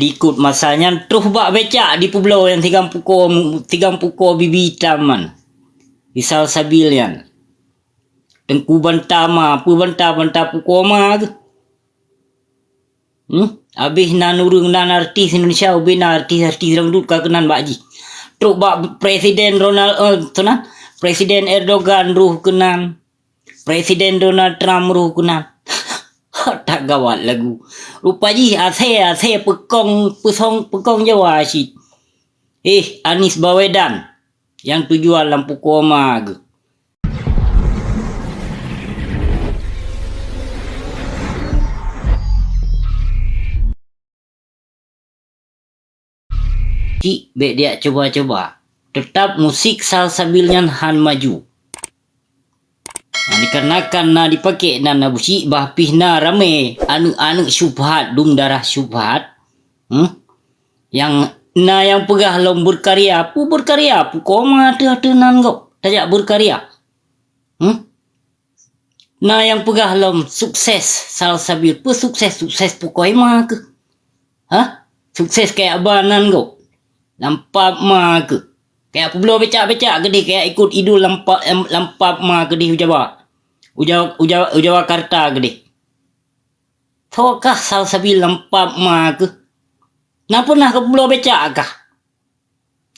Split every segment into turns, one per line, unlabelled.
Ikut masanya terus bak becak di pulau yang tigang pukul bibi taman di Salsabilian tengku bantama pu banta pukul ma tu habis nan urang nan artis Indonesia ubina artis rangdut ka kenan bakji terus bak presiden Presiden Erdogan ruh kenan Presiden Donald Trump ruh kenan tak gawat lagu. Rupanya ase pekong Jawa asyik. Anies Baswedan yang tujuan lampu koma ke. Cik, baik dia coba-coba. Tetap musik Salsabilian han maju. Dikarenakan na dipakai na busi bahpih na rame anu syubhat dum darah syubhat yang pegah lom berkarya pu koma ada nan go tajak berkarya na yang pegah lom sukses Salsabil pu sukses pukoi ma ke sukses kayak abanan go lampak ma ke kayak aku belum becak-becak gede kayak ikut idul lampak ma gede Ujawa Karta gede. Thokah Salsabil lampak ma ke. Na pernah ke Pulau Becak kah?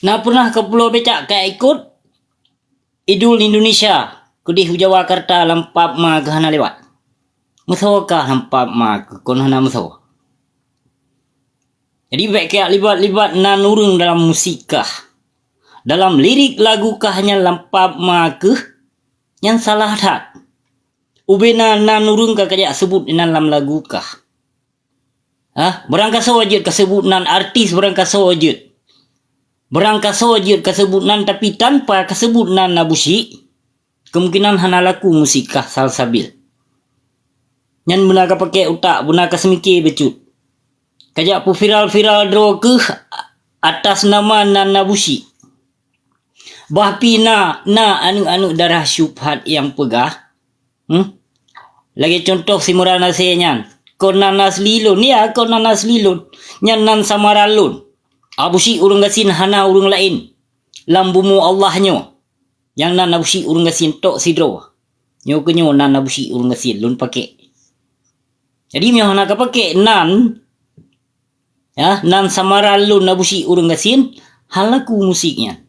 Na pernah ke Pulau Becak kayak ikut idul Indonesia gede Ujawa Karta lampak ma ke hana lewat. Muthokah lampak ma ke kon hana mutho. Jadi baik kayak libat nan urang dalam musikah. Dalam lirik lagu kah hanya lampak ma ke yang salah tak. Ubena nan urang ka kajak sebut dalam lagu kah? Berangkas sojud kasebut nan artis berangkas sojud. Berangkas sojud kasebut nan tapi tanpa kasebut nan nabusi. Kemungkinan hana laku musikah Salsabil. Nyan benar ka pakai utak, benar ka semikir becut. Kajak pu viral draw ke atas nama nan nabusi. Bahpi na anu darah syubhat yang pegah. Lagi contoh si murana senyan konanas lilun nyan nan samaralun abusi urang gasin hana urang lain lambumu Allahnyo yang nan abusi urang gasin tok sidro nyo kenyo nan abusi urang gasin lun pake jadi myo hana ka pake nan samaralun abusi urang gasin halaku musiknya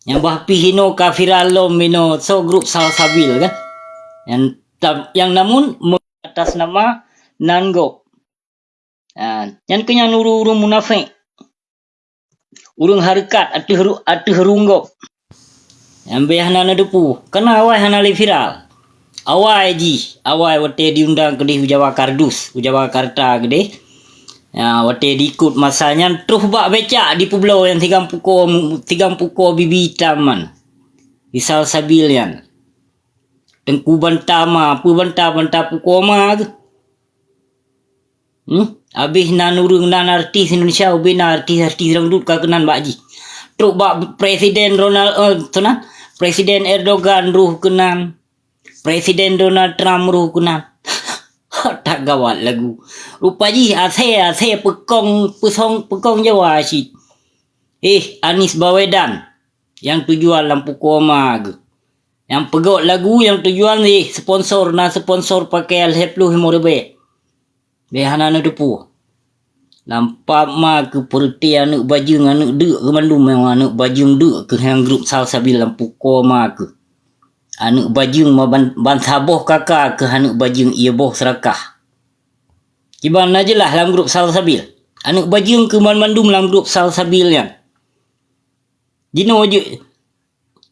yang bahpi hino ka viral lo mino so grup Salsabil kan yang namun atas nama Nango. Yang kenya nuru munafik. Urung harkat atu herunggo. Yang behana na depu. Kena awai hana le viral. Awai wate diundang ke di Ujawa Karta gede. Wate diikut masanya terus bak becak di pulau yang tigang pukul bibi taman. Di Salsabilian. Tengku bantama pu banta pukul ma tu. Habis nan urang nan artis Indonesia ubina artis rangdut ka kenan bakji. Terus bak Presiden Erdogan ruh kenan. Presiden Donald Trump ruh kenan. Tak gawat lagu. Rupanya ase pekong Jawa asyik. Anies Baswedan yang tujuan lampu koma ke. Yang pegot lagu yang tujuan sponsor pakai Al-10,000. Behana na depu. Lampak ma ke perti anak bajung anak dek ke mandum memang anak bajung dek ke yang grup Salsabil lampu koma ke. Anak bajung ma ban saboh kakak ke anak bajung ia boh serakah. Kiban aja lah dalam grup Salsabil. Anak bajung ke mandum dalam grup Salsabil yang. Dino je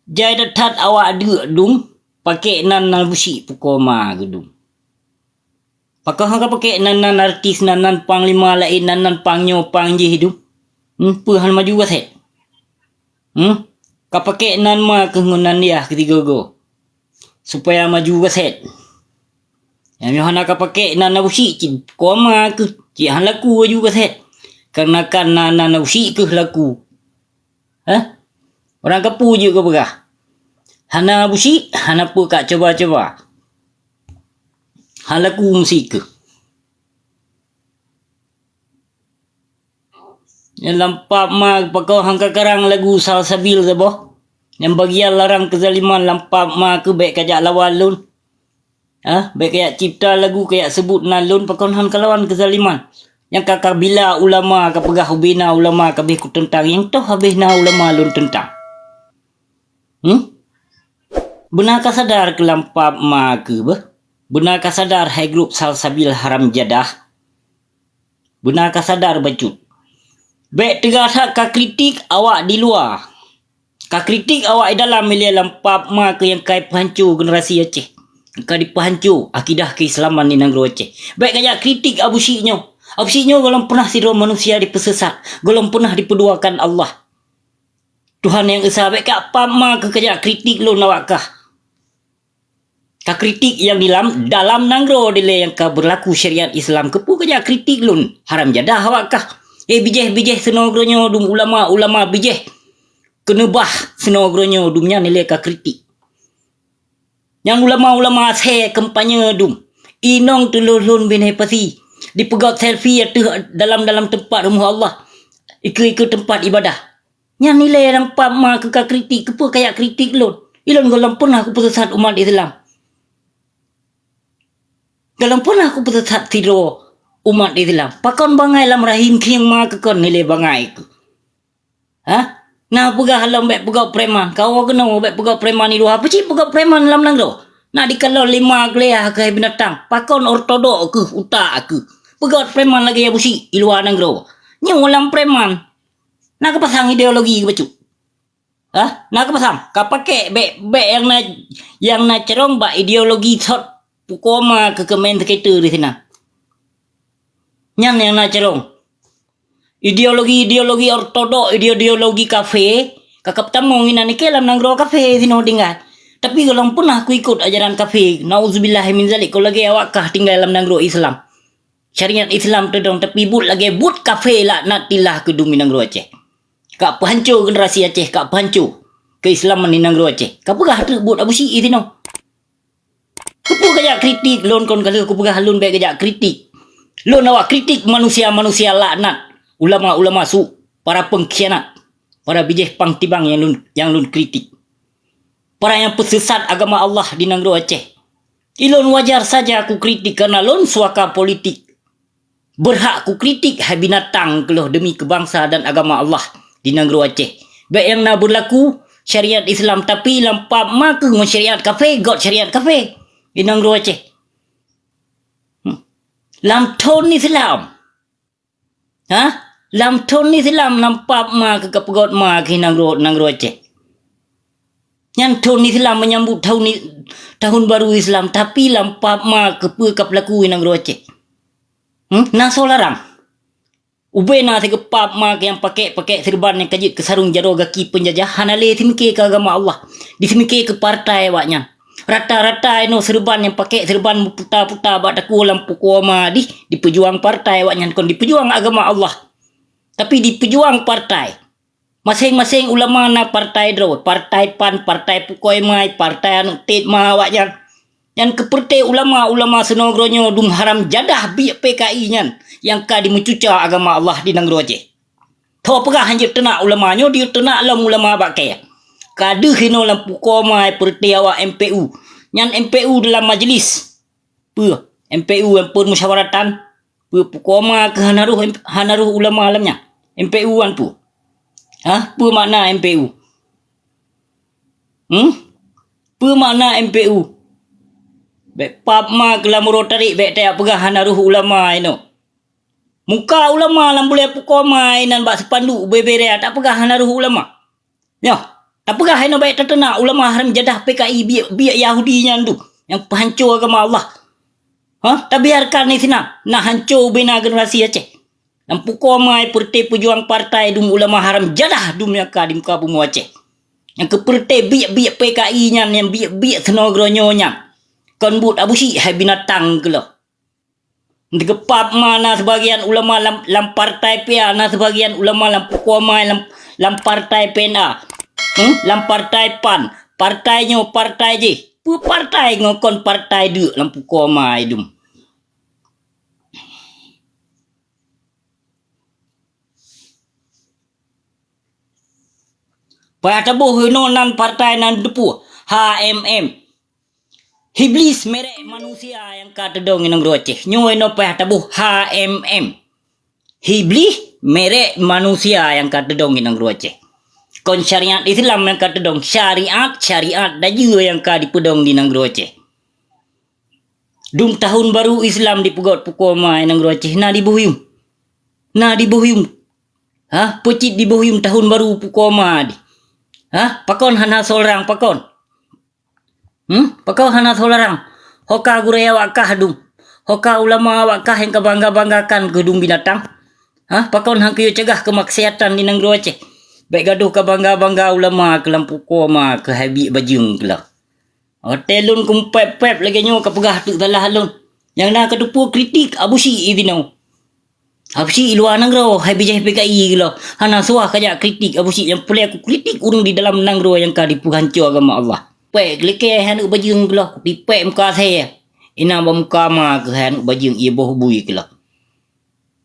jai datat awak dek dung pakai nan busi pukoma gedung. Pakah hang pakai nan artis nan panglima lain nan pangnyo pangje hidup. Puhan maju waset. Ka pakai nan ma kengunan dia ketiga go. Supaya maju waset. Yang hana ka pakai nan busi koma ke han laku maju waset. Karena kan nan busi ke laku. Orang kepu je ke begah. Hana busi, hana pu kak coba-coba. Halaku musik ke. Yang lampak ma pakau hangka karang lagu salsabil sabo. Yang bagian larang kezaliman lampak ma ke baik kajak lawan lun. Baik kayak cipta lagu kayak sebut nalun pakau han kalawan kezaliman. Yang kakak bila ulama ka pegah ubina ulama ka ku tentang yang toh habis na ulama lun tentang. Benar ka sadar ke lampak ma ke bah? Benar ka sadar hai grup salsabil haram jadah? Benar ka sadar bacut? Baik tegak ka kritik awak di luar. Ka kritik awak di dalam milia lampak ma ke yang kai pahancur generasi Aceh. Ka dipahancur akidah keislaman di negeri Aceh. Baik kajak kritik Abu Syiknyo. Abu Syiknyo golong pernah tidur manusia dipesesat. Golong pernah diperduakan Allah. Tuhan yang esa baik ka apa ma ke kajak kritik lo nawakkah. Ka kritik yang dalam nangro dile yang ka berlaku syariat Islam kepu kajak kritik lun haram jadah awakkah. Bijeh senogronyo dum ulama bijeh kenebah senogronyo dumnya nilai ka kritik. Yang ulama se kampanye dum inong tululun bin hepasi dipegat selfie dalam tempat rumah Allah ikut tempat ibadah. Yang nilai yang pama ke ka kritik kepu kayak kritik lun. Ilon golong pernah aku pesesat umat Islam. Golong pernah aku pesesat tidur umat Islam. Pakon bangai lam rahim kiyang ma kekon nilai bangai ku. Nah pegah halam baik pegah preman. Kau kena baik pegah preman ni dua. Apa cik pegah preman lam nang do? Nak dikalau 5 kelea ke binatang. Pakon ortodok ke utak ke. Pegah preman lagi ya busi di luar nang do. Nyong lam preman. Nak kepasang ideologi ke bacuk? Nak kepasang? Kau pakai baik yang na cerong ba ideologi sot pukoma ke kemen skater di sini. Nyan yang nak cerong. Ideologi ortodok, ideologi kafe. Kakap tamong ina ni kelam nang ro kafe sino tinggal. Tapi kalau pernah aku ikut ajaran kafe, nauzubillah min zalik. Kalau lagi awakkah tinggal dalam nang ro Islam. Syariat Islam tu dong tapi but kafe lah nak tilah ke dumi nang ro Aceh. Kak pahancur generasi Aceh, kak pahancur keislaman ni nang ro Aceh. Kak pegah tu but Abu Syik sino. Kepu kajak kritik lon kon kalau aku pegah lon baik kajak kritik. Lo nawak kritik manusia-manusia laknat, ulama-ulama su, para pengkhianat, para bijih pangtibang yang lun kritik. Para yang pesesat agama Allah di negeri Aceh. Ilon wajar saja aku kritik karena lon suaka politik. Berhak aku kritik hai binatang keloh demi kebangsa dan agama Allah di negeri Aceh. Baik yang nak berlaku syariat Islam tapi lampak mak syariat kafe, god syariat kafe di negeri Aceh. Lam ton Islam. Lam ton Islam nampak ma ke pegot ma ke nang ro Aceh. Yang ton Islam menyambut tahun baru Islam tapi lampak ma ke pelaku nang ro Aceh. Nah solarang. Ube na se kepap ma yang pakai serban yang kajit ke sarung jaro gaki penjajah hanale simike ke agama Allah. Disimike ke partai waknya. Rata-rata serban yang pakai serban putar-putar bak taku lampu kuama di pejuang partai waknya kon di pejuang agama Allah. Tapi di pejuang partai. Masing-masing ulama na partai draw, partai PAN, partai Pukoi Mai, partai anu tet ma waknya. Yang keperti ulama senogronyo dum haram jadah bi PKI nyan yang ka dimencuca agama Allah di nang Aceh. Tho pegah hanjut tenak ulamanya dia tenak lam ulama bakai. Kadu hino lam pukomai perti awak MPU. Nyan MPU dalam majlis. MPU yang permusyawaratan. Pukoma ke hanaruh ulama alamnya. MPU an pu. Apa makna MPU? Apa makna MPU? Baik pap ma kelamuro tarik baik tak pegah hanaruh ulama ino. Muka ulama lam boleh pukomai nan bak sepanduk bebere tak pegah hanaruh ulama. Ya. Apakah hanya baik tertenak ulama haram jadah PKI biak Yahudi yang tu yang penghancur agama Allah. Tak biarkan ni sina nak hancur bina generasi Aceh. Dan pukomai perti pejuang partai dum ulama haram jadah dum yang ka di muka bumi Aceh. Yang keperti biak PKI nya yang biak senogronyo nya. Kon but Abu Syik hai binatang ke lo. Dikepap mana sebagian ulama lam partai PA na sebagian ulama lam pukomai lam partai PNA. Lam partai PAN. Partainya partai je. Partai ngokon partai duk lampu koma idum. Payah tabuh no nan partai nan depu HMM. Iblis merek manusia yang kata dong inang Aceh. Nyoy no payah tabuh HMM. Iblis merek manusia yang kata dong inang Aceh. Kon syariat Islam yang kata dong syariat dan juga yang kata dipedong di nang Aceh. Dung tahun baru Islam dipegot pukoma nang Aceh na dibuhim. Pecit dibuhim tahun baru pukoma di. Pakon hana solarang pakon. Pakon hana solarang. Hoka guraya wakah dung. Hoka ulama wakah yang kebangga-banggakan gedung binatang. Pakon hang kiyo cegah kemaksiatan di nang Aceh. Baik gaduh ke bangga-bangga ulama ke lampu koma ke habis bajung ke lah. Telun kumpep-pep lagi nyo ke pegah tu salah halun. Yang nak kedupu kritik abu si idinau. Abu si luar nanggro habis jah PKI ke lah. Hana suah kajak kritik abu si yang boleh aku kritik urung di dalam nanggro yang ka dipuhancur agama Allah. Pek leke hanu bajung ke lah. Dipek muka saya. Ina muka ma ke hanu bajung ia boh bui ke lah.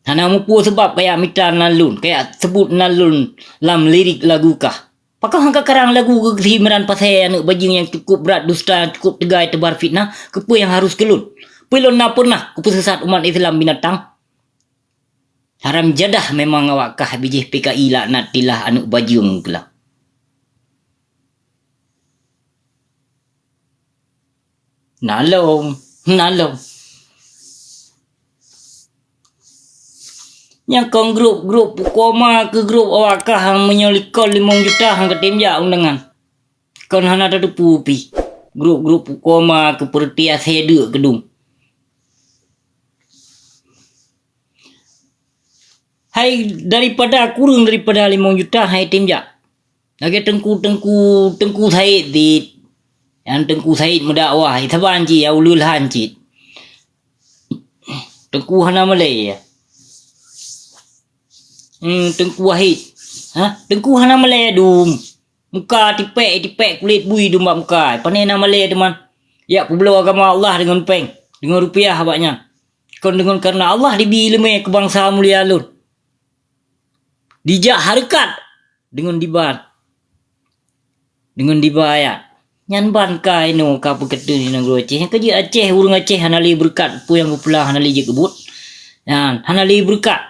Hana mupu sebab kayak mita nalun, kayak sebut nalun lam lirik lagu kah. Pakau hangka karang lagu kehimeran pasai anak bajing yang cukup berat dusta, cukup tegai tebar fitnah, kepu yang harus kelun. Pelon na pernah kepu sesat umat Islam binatang. Haram jadah memang awak kah bijih PKI laknat tilah anak bajing kelah. Nalong. Yang kong grup koma ke grup awakah hang menyolikol 5 juta hang ketimja undangan. Kon hana ada pupi. Grup koma ke pertia sede gedung. Hai daripada kurang daripada 5 juta hai timja. Lagi tengku Said di yang tengku Said mendakwah itaban ji aulul hancit. Tengku hana Malay ya. Tengku Wahid. Tengku hana Malay dum. Muka tipek kulit bui dum muka. Panai nama Malay teman. Ya pebelo agama Allah dengan peng, dengan rupiah abaknya. Kon dengan karena Allah dibi ilmu kebangsa mulia lun. Dijak harakat dengan dibayar. Nyan ban kai no ka peketu ni nang Aceh. Yang kerja Aceh urang Aceh hanali berkat pu yang pulang hanali je kebut. Yan hanali berkat.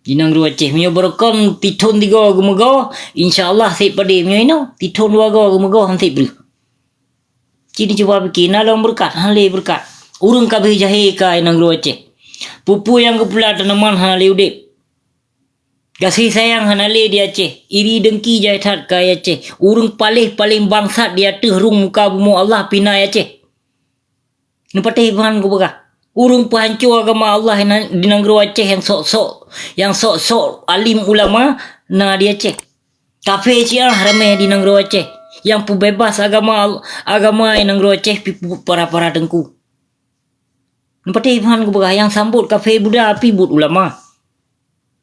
Jinang Aceh mio berkon tithon 3 gumego insyaallah sip pade mio ino tithon 2 gumego han sip bru. Cini coba bikin alom berkat hanali berkat. Urang kabeh jahe ka nang Aceh. Pupu yang kepula tanaman hanali udip. Kasih sayang hanali di Aceh. Iri dengki jaitat ka Aceh. Urang paling bangsat dia terung muka bumi Allah pinai Aceh. Nepatih bahan ku bekah. Urung penghancur agama Allah di negeri Aceh yang sok-sok alim ulama na di Aceh. Kafe ciah ramai di negeri Aceh. Yang pembebas agama di negeri Aceh pipu para tengku. Nepatih bahan ku bekah yang sambut kafe Buddha api but ulama.